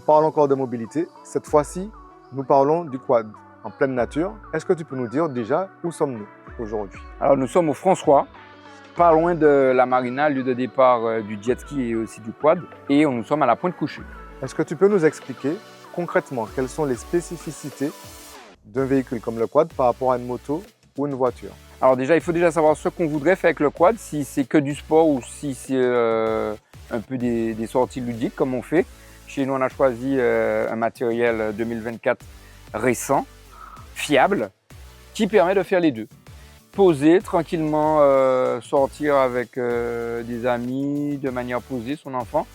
parle encore de mobilité. Cette fois-ci, nous parlons du quad en pleine nature. Est-ce que tu peux nous dire déjà où sommes-nous aujourd'hui? Alors nous sommes au François, pas loin de la marina, lieu de départ du jet ski et aussi du quad. Et nous sommes à la Pointe Couchée. Est-ce que tu peux nous expliquer concrètement quelles sont les spécificités d'un véhicule comme le quad par rapport à une moto ou une voiture? Alors déjà, il faut déjà savoir ce qu'on voudrait faire avec le quad, si c'est que du sport ou si c'est un peu des sorties ludiques comme on fait. Chez nous, on a choisi un matériel 2024 récent, fiable, qui permet de faire les deux. Poser tranquillement, sortir avec des amis de manière posée, son enfant,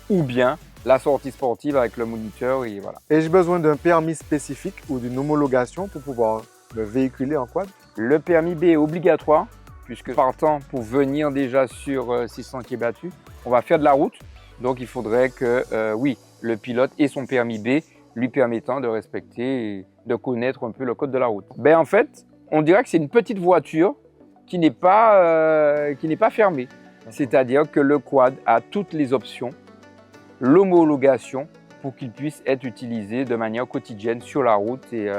ou bien la sortie sportive avec le moniteur et voilà. Ai-je besoin d'un permis spécifique ou d'une homologation pour pouvoir me véhiculer en quad? Le permis B est obligatoire, puisque partant pour venir déjà sur 600 km battus, on va faire de la route. Donc il faudrait que, oui, le pilote ait son permis B, lui permettant de respecter et de connaître un peu le code de la route. Ben, en fait, on dirait que c'est une petite voiture qui n'est pas fermée. C'est-à-dire que le quad a toutes les options, l'homologation pour qu'il puisse être utilisé de manière quotidienne sur la route et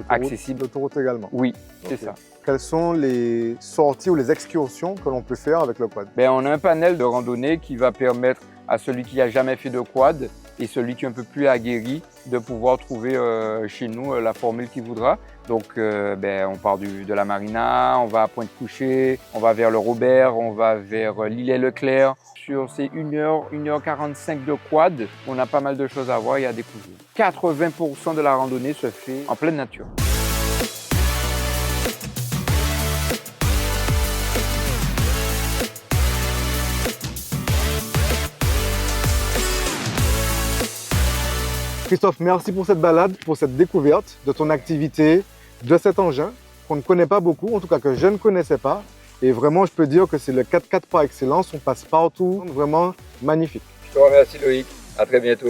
accessible. L'autoroute également? Oui, c'est Okay. ça. Quelles sont les sorties ou les excursions que l'on peut faire avec le quad? Ben, on a un panel de randonnée qui va permettre à celui qui n'a jamais fait de quad et celui qui est un peu plus aguerri de pouvoir trouver chez nous la formule qu'il voudra. Donc on part de la marina, on va à Pointe Couchée, on va vers le Robert, on va vers l'Île-et-Leclerc. Sur ces 1h, 1h45 de quad, on a pas mal de choses à voir et à découvrir. 80% de la randonnée se fait en pleine nature. Christophe, merci pour cette balade, pour cette découverte de ton activité, de cet engin qu'on ne connaît pas beaucoup, en tout cas que je ne connaissais pas. Et vraiment, je peux dire que c'est le 4x4 par excellence, on passe partout, vraiment magnifique. Je te remercie Loïc, à très bientôt.